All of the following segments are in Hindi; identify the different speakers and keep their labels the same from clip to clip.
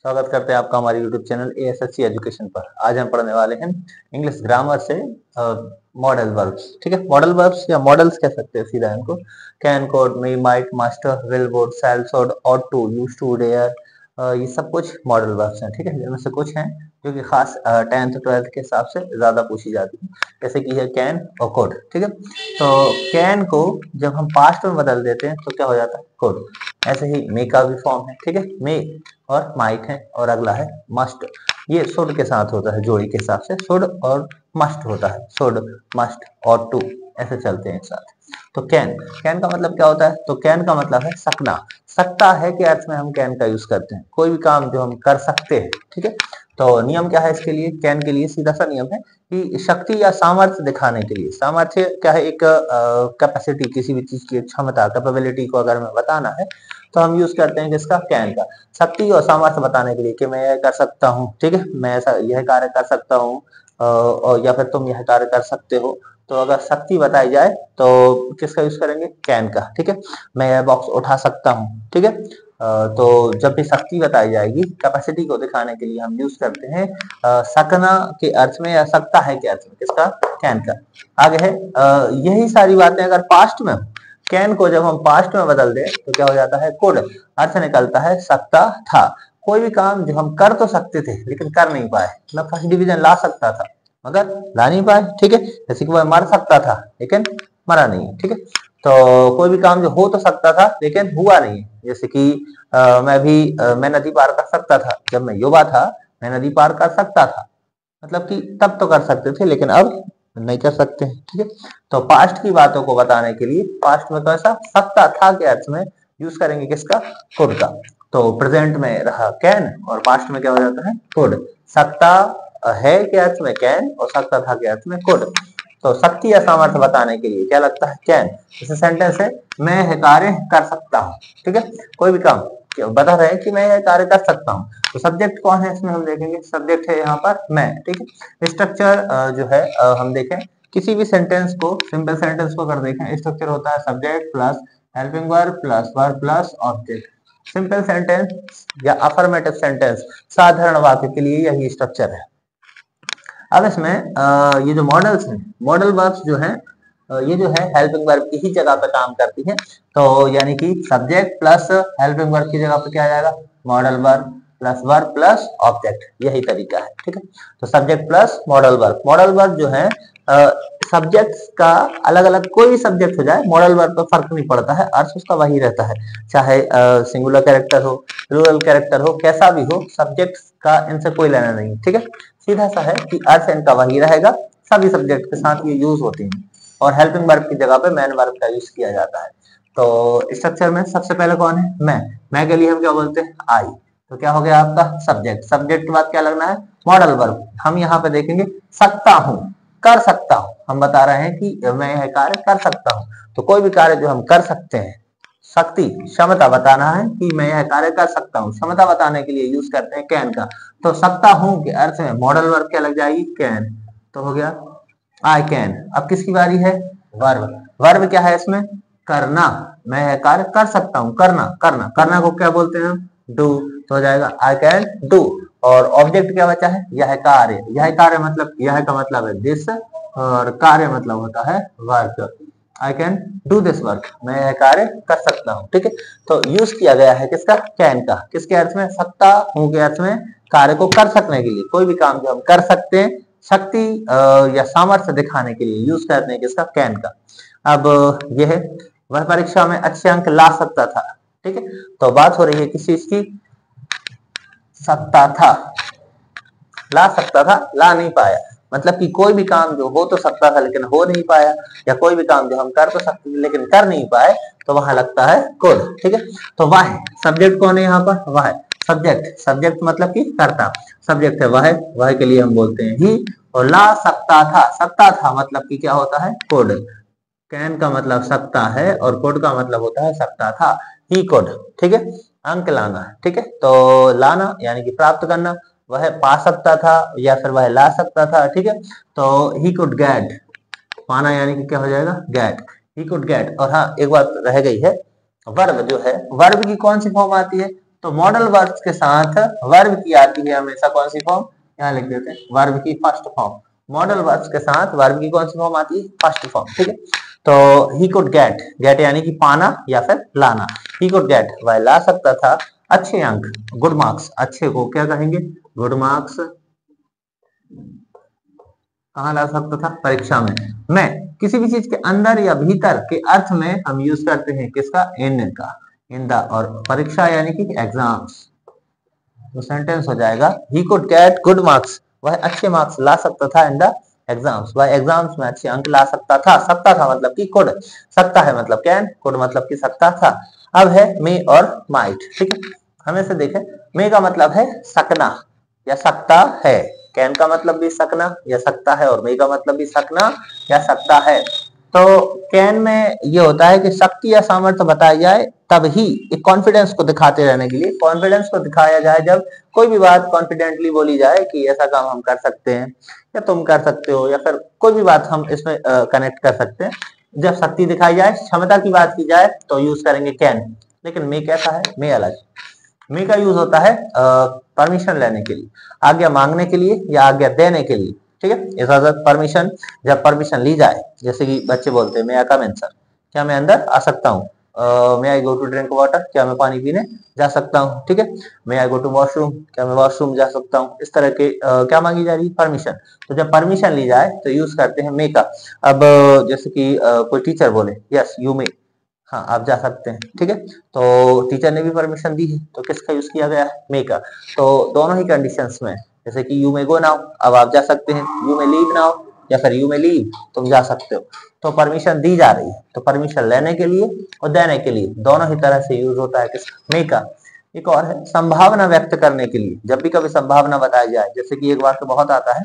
Speaker 1: स्वागत करते हैं आपका हमारे YouTube चैनल ASSC एजुकेशन पर। आज हम पढ़ने वाले हैं इंग्लिश ग्रामर से मॉडल वर्ब्स। ठीक है, मॉडल वर्ब्स या मॉडल्स कह सकते हैं सीधा इनको। Can, could, may, might, must, will, would, shall, should, ought to, used to, dare, ये सब कुछ मॉडल वर्ब्स हैं। ठीक है, जिनमें से कुछ हैं जो कि खास 10th 12th के हिसाब से ज्यादा पूछी जाती है, जैसे कि है कैन और कोड। ठीक है, तो कैन को जब हम पास्ट में बदल देते हैं तो क्या हो जाता है, कोड। ऐसे ही मे का भी फॉर्म है। ठीक है, मे और माइट है और अगला है मस्ट। ये शुड के साथ होता है, जोड़ी के हिसाब से शुड और मस्ट होता है। शुड, मस्ट और टू ऐसे चलते हैं एक साथ। तो कैन, कैन का मतलब क्या होता है, तो कैन का मतलब है सकना। सकता है के अर्थ में हम कैन का यूज करते हैं, कोई भी काम जो हम कर सकते हैं। ठीक है, तो नियम क्या है इसके लिए, कैन के लिए सीधा सा नियम है कि शक्ति या सामर्थ्य दिखाने के लिए। सामर्थ्य क्या है, एक कैपेसिटी, किसी भी चीज की क्षमता, कैपेबिलिटी को अगर हमें बताना है तो हम यूज करते हैं किसका, कैन का। शक्ति और सामर्थ्य बताने के लिए कि मैं यह कर सकता हूँ। ठीक है, मैं ऐसा यह कार्य कर सकता हूँ और या फिर तुम यह कार्य कर सकते हो। तो अगर शक्ति बताई जाए तो किसका यूज करेंगे, कैन का। ठीक है, मैं यह बॉक्स उठा सकता हूँ। ठीक है, तो जब भी शक्ति बताई जाएगी, कैपेसिटी को दिखाने के लिए हम यूज करते हैं सकना के अर्थ में या सकता है के अर्थ में किसका, कैन का। आगे है यही सारी बातें अगर पास्ट में, कैन को जब हम पास्ट में बदल दें तो क्या हो जाता है, कुड। अर्थ निकलता है सकता था। कोई भी काम जो हम कर तो सकते थे लेकिन कर नहीं पाए, मैं फर्स्ट डिवीजन ला सकता था मगर ला नहीं पाए। ठीक है, जैसे कि वह मर सकता था लेकिन मरा नहीं। ठीक है, तो कोई भी काम जो हो तो सकता था लेकिन हुआ नहीं, जैसे कि मैं नदी पार कर सकता था, जब मैं युवा था मैं नदी पार कर सकता था, मतलब कि तब तो कर सकते थे लेकिन अब नहीं कर सकते। ठीक है, तो पास्ट की बातों को बताने के लिए पास्ट में कैसा, सकता था के अर्थ में यूज करेंगे किसका, कुड का। तो प्रेजेंट में रहा कैन और पास्ट में क्या हो जाता है, कुड। सकता है के अर्थ में कैन और सकता था के अर्थ में कुड। तो शक्ति या सामर्थ्य बताने के लिए क्या लगता है, कैन। जैसे सेंटेंस है, मैं यह कार्य कर सकता हूँ। ठीक है, कोई भी काम बता रहे हैं कि मैं यह कार्य कर सकता हूँ, तो सब्जेक्ट कौन है इसमें हम देखेंगे, सब्जेक्ट है यहाँ पर मैं। ठीक है, स्ट्रक्चर जो है हम देखें किसी भी सेंटेंस को, सिंपल सेंटेंस को अगर देखें, स्ट्रक्चर होता है subject plus helping verb plus verb plus object. Simple sentence या अफर्मेटिव सेंटेंस, साधारण वाक्य के लिए यही स्ट्रक्चर है। अब इसमें ये जो मॉडल्स हैं, मॉडल वर्ब्स जो हैं, ये जो है हेल्पिंग वर्ब की ही जगह पे काम करती है। तो यानी कि सब्जेक्ट प्लस हेल्पिंग वर्ब की जगह पे क्या आ जाएगा, मॉडल वर्ब प्लस ऑब्जेक्ट, यही तरीका है। ठीक है, तो subject plus modal verb. Modal verb जो है सब्जेक्ट का अलग अलग कोई भी सब्जेक्ट हो जाए, मॉडल वर्ब पर फर्क नहीं पड़ता है, अर्थ उसका वही रहता है। चाहे सिंगुलर कैरेक्टर हो, प्लूरल कैरेक्टर हो, कैसा भी हो, सब्जेक्ट का इनसे कोई लेना नहीं। ठीक है, सीधा सा है कि अर्थ इनका वही रहेगा, सभी सब्जेक्ट के साथ ये यूज होती हैं और हेल्पिंग वर्ब की जगह पे मैन वर्ब का यूज किया जाता है। तो स्ट्रक्चर में सबसे पहले कौन है, मैं के लिए हम क्या बोलते हैं, आई। तो क्या हो गया आपका सब्जेक्ट, सब्जेक्ट के बाद क्या लगना है, मॉडल वर्ब। हम यहाँ पे देखेंगे सकता हूँ, कर सकता हूँ, हम बता रहे हैं कि मैं यह कार्य कर सकता हूँ। तो कोई भी कार्य जो हम कर सकते हैं, शक्ति, क्षमता बताना है कि मैं यह कार्य कर सकता हूँ, क्षमता बताने के लिए यूज करते हैं कैन का। तो सकता हूं के अर्थ में मॉडल वर्ब क्या लग जाएगी, कैन। तो हो गया आई कैन। अब किसकी बारी है, वर्ब। वर्ब क्या है इसमें, करना। मैं यह कार्य कर सकता हूँ, करना करना करना को क्या बोलते हैं हम, डू। तो हो जाएगा आई कैन डू। और ऑब्जेक्ट क्या बचा है, यह कार्य। यह कार्य मतलब, यह का मतलब है दिस और कार्य मतलब होता है work. I can do this work, मैं यह कार्य कर सकता हूँ। ठीक है, तो यूज किया गया है किसका, कैन का। किसके अर्थ में, सकता हूं के अर्थ में, कार्य को कर सकने के लिए, कोई भी काम जो हम कर सकते हैं शक्ति या सामर्थ्य दिखाने के लिए यूज करते हैं किसका, कैन का। अब यह है, वह परीक्षा में अच्छे अंक ला सकता था। ठीक है, तो बात हो रही है किस चीज की, सकता था, ला सकता था, ला नहीं पाया। मतलब कि कोई भी काम जो हो तो सकता था लेकिन हो नहीं पाया, या कोई भी काम जो हम कर तो सकते थे लेकिन कर नहीं पाए, तो वहां लगता है कुड। ठीक है, तो वह सब्जेक्ट कौन है यहाँ पर, वह सब्जेक्ट। सब्जेक्ट मतलब कि कर्ता, सब्जेक्ट है वह के लिए हम बोलते हैं ही। और ला सकता था, सकता था मतलब कि क्या होता है, कुड। कैन का मतलब सकता है और कुड का मतलब होता है सकता था, ही कुड। ठीक है, अंक लाना है। ठीक है, तो लाना यानी कि प्राप्त करना, वह पा सकता था या फिर वह ला सकता था। ठीक है, तो ही कुड गेट, पाना यानी कि क्या हो जाएगा, गेट, ही कुड गेट। और हाँ, एक बात रह गई है, वर्ब जो है, वर्ब की कौन सी फॉर्म आती है, तो मॉडल वर्ब्स के साथ वर्ब की आती है हमेशा कौन सी फॉर्म, यहाँ लिख देते हैं वर्ब की फर्स्ट फॉर्म। मॉडल वर्ब्स के साथ वर्ब की कौन सी फॉर्म आती है, फर्स्ट फॉर्म, ठीक है। तो ही कुड गेट, गेट यानी कि पाना या फिर लाना, ही कुड गेट वह ला सकता था अच्छे अंक, गुड मार्क्स, अच्छे को क्या कहेंगे, गुड मार्क्स, कहाँ ला सकता था, परीक्षा में। मैं किसी भी चीज के अंदर या भीतर के अर्थ में हम यूज करते हैं किसका, इन का, इन द, और परीक्षा यानी कि एग्जाम्स, तो सेंटेंस हो जाएगा he could get good marks, वह अच्छे मार्क्स ला सकता था इन द एग्जाम्स, वह एग्जाम्स में अच्छे अंक ला सकता था मतलब कि कुड, सकता है मतलब कैन, कुड मतलब कि सकता था। अब है मे और माइट, ठीक है। हमें से देखें, मे का मतलब है सकना या सकता है, कैन का मतलब भी सकना या सकता है, और मे का मतलब भी सकना या सकता है। तो कैन में ये होता है कि शक्ति या सामर्थ्य बताई जाए तब ही, एक कॉन्फिडेंस को दिखाते रहने के लिए, कॉन्फिडेंस को दिखाया जाए जब कोई भी बात कॉन्फिडेंटली बोली जाए कि ऐसा काम हम कर सकते हैं या तुम कर सकते हो, या फिर कोई भी बात हम इसमें कनेक्ट कर सकते हैं। जब शक्ति दिखाई जाए, क्षमता की बात की जाए तो यूज करेंगे कैन। लेकिन मे कैसा है, मे अलग, मे का यूज होता है परमिशन लेने के लिए, आज्ञा मांगने के लिए या आज्ञा देने के लिए, ठीक है। इजाजत, परमिशन, जब परमिशन ली जाए, जैसे कि बच्चे बोलते हैं मे आई कम इन सर, क्या मैं अंदर आ सकता हूँ, मे आई गो टू ड्रिंक वाटर, क्या मैं पानी पीने जा सकता हूँ, ठीक है। मे आई गो टू वॉशरूम, क्या मैं वॉशरूम जा सकता हूँ, इस तरह के क्या मांगी जा रही है, परमिशन। तो जब परमिशन ली जाए तो यूज करते हैं मे का। अब जैसे कि कोई टीचर बोले यस यू मे, हाँ आप जा सकते हैं, ठीक है। तो टीचर ने भी परमिशन दी है तो किसका यूज किया गया है, मे का। तो दोनों ही कंडीशंस में, जैसे कि यू मे गो नाउ, अब आप जा सकते हैं, यू मे लीव नाउ, या फिर यू मे लीव, तुम जा सकते हो। तो परमिशन दी जा रही है, तो परमिशन लेने के लिए और देने के लिए दोनों ही तरह से यूज होता है किस, मे का। एक और है संभावना व्यक्त करने के लिए, जब भी कभी संभावना बताई जाए, जैसे कि एक बार तो बहुत आता है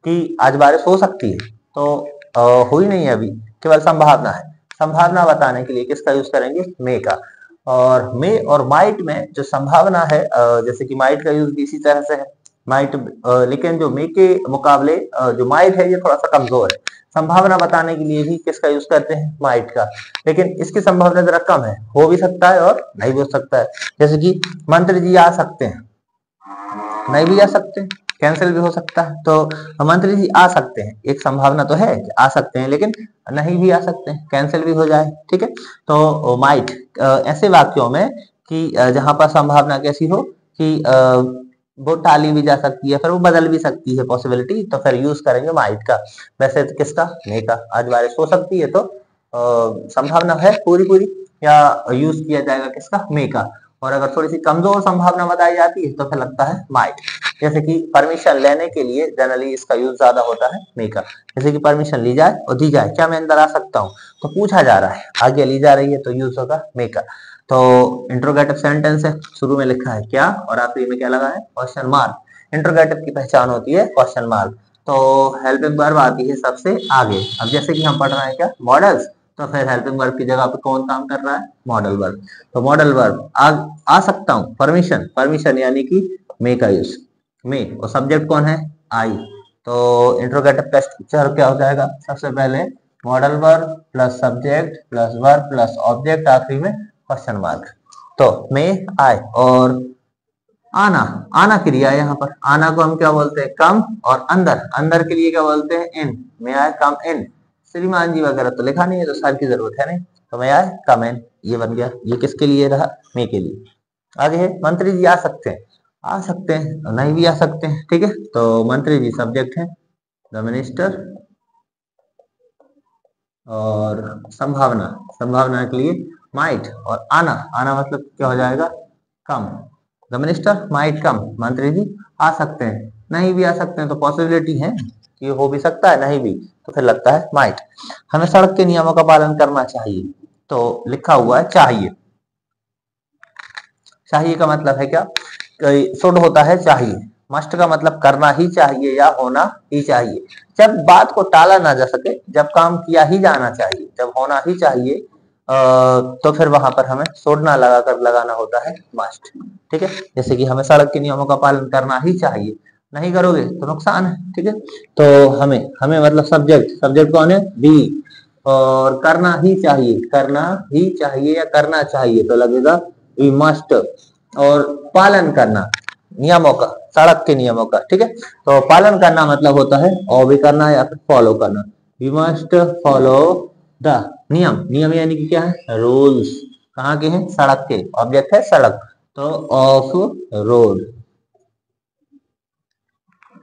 Speaker 1: कि आज बारिश हो सकती है, तो हुई नहीं है अभी, केवल संभावना है, संभावना बताने के लिए किसका यूज करेंगे, मे का। और मे और माइट में जो संभावना है, जैसे कि माइट का यूज भी इसी तरह से है, माइट, लेकिन जो मे के मुकाबले जो माइट है ये थोड़ा सा कमजोर है, संभावना बताने के लिए भी किसका यूज करते हैं, माइट का। लेकिन इसकी संभावना जरा कम है, हो भी सकता है और नहीं भी हो सकता है। जैसे कि मंत्री जी आ सकते हैं, नहीं भी आ सकते हैं, कैंसिल भी हो सकता है। तो मंत्री जी आ सकते हैं, एक संभावना तो है कि आ सकते हैं, लेकिन नहीं भी आ सकते हैं, कैंसिल भी हो जाए, ठीक है। तो माइट ऐसे वाक्यों में कि जहां पर संभावना कैसी हो कि वो टाली भी जा सकती है, फिर वो बदल भी सकती है पॉसिबिलिटी, तो फिर यूज करेंगे माइट का। वैसे तो किसका, मे का। आज बारिश हो सकती है तो संभावना है पूरी पूरी, या यूज किया जाएगा किसका, मे का। और अगर थोड़ी सी कमजोर संभावना बताई जाती है तो फिर लगता है माइट। जैसे कि परमिशन लेने के लिए जनरली इसका यूज ज्यादा होता है मे का। जैसे कि परमिशन ली जाए और दी जाए, क्या मैं अंदर आ सकता हूँ, तो पूछा जा रहा है, आगे ली जा रही है, तो यूज होगा मे का। तो इंट्रोगेटिव सेंटेंस है, शुरू में लिखा है क्या और आखिरी में क्या लगा है, क्वेश्चन मार्क। इंट्रोगेटिव की पहचान होती है क्वेश्चन मार्क। तो हेल्पिंग वर्ब आती है सबसे आगे। अब जैसे कि हम पढ़ रहे हैं क्या, मॉडल्स, तो फिर हेल्पिंग वर्ब की जगह पे कौन काम कर रहा है, मॉडल वर्ब। तो मॉडल वर्ब आ सकता हूँ, परमिशन, परमिशन यानी कि मे का यूज, मे, और सब्जेक्ट कौन है, आई। तो इंट्रोगेटिव का स्ट्रक्चर क्या हो जाएगा, सबसे पहले modal verb plus subject plus verb plus object, आखिरी में क्वेश्चन मार्क। तो मे, आई, और आना, आना क्रिया है यहाँ पर। आना को हम क्या बोलते हैं, कम, और अंदर, अंदर के लिए क्या बोलते हैं, इन। मे आई कम इन, श्रीमान जी वगैरह तो लिखा नहीं है तो सर की जरूरत है नहीं, तो मे आई कम इन, ये बन गया। ये किसके लिए रहा, मे के लिए। आगे है मंत्री जी आ सकते हैं, आ सकते हैं नहीं भी आ सकते हैं, ठीक है। तो मंत्री जी सब्जेक्ट है, द मिनिस्टर, और संभावना, संभावना के लिए माइट, और आना, आना मतलब क्या हो जाएगा, कम। द मिनिस्टर माइट कम, मंत्री जी आ सकते हैं, नहीं भी आ सकते हैं, तो पॉसिबिलिटी है कि हो भी सकता है, नहीं भी, तो फिर लगता है माइट। हमें सड़क के नियमों का पालन करना चाहिए, तो लिखा हुआ है चाहिए। चाहिए का मतलब है क्या, शुड होता है चाहिए, मस्ट का मतलब करना ही चाहिए या होना ही चाहिए। जब बात को टाला ना जा सके, जब काम किया ही जाना चाहिए, जब होना ही चाहिए, तो फिर वहां पर हमें शुड ना लगाकर लगाना होता है मस्ट, ठीक है। जैसे कि हमें सड़क के नियमों का पालन करना ही चाहिए, नहीं करोगे तो नुकसान है, ठीक है। तो हमें, हमें मतलब सब्जेक्ट, सब्जेक्ट कौन है, बी, और करना ही चाहिए, करना ही चाहिए या करना चाहिए, तो लगेगा वी मस्ट, और पालन करना नियमों का, सड़क के नियमों का, ठीक है। तो पालन करना मतलब होता है ओबे करना या फिर फॉलो करना। वी मस्ट फॉलो द नियम, नियम यानी कि क्या है, रूल्स। कहाँ के हैं, सड़क के, ऑब्जेक्ट है सड़क, तो of road.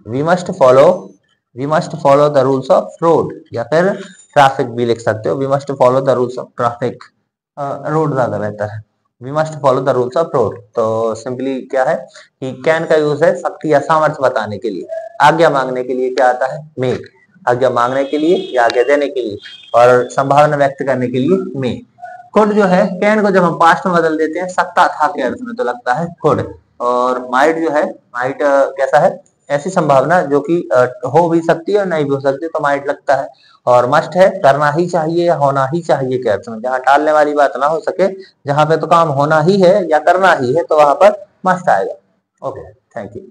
Speaker 1: We must follow, we must follow the rules of road, या फिर ट्रैफिक भी लिख सकते हो, we must follow the rules of traffic, road ज्यादा बेहतर है। We must follow the rules of road, तो सिंपली क्या है कि कैन का यूज है शक्ति या सामर्थ्य बताने के लिए। आज्ञा मांगने के लिए क्या आता है, मे। आज्ञा मांगने के लिए या आज्ञा देने के लिए, और संभावना व्यक्त करने के लिए मे। कुड जो है, कैन को जब हम पास्ट में बदल देते हैं सकता था के अर्थ में, तो लगता है कुड। और माइट जो है, माइट कैसा है, ऐसी संभावना जो कि हो भी सकती है और नहीं भी हो सकती, तो माइट लगता है। और मस्ट है करना ही चाहिए या होना ही चाहिए के अर्थ में, जहां टालने वाली बात ना हो सके, जहां पे तो काम होना ही है या करना ही है, तो वहां पर मस्ट आएगा। Okay, thank you.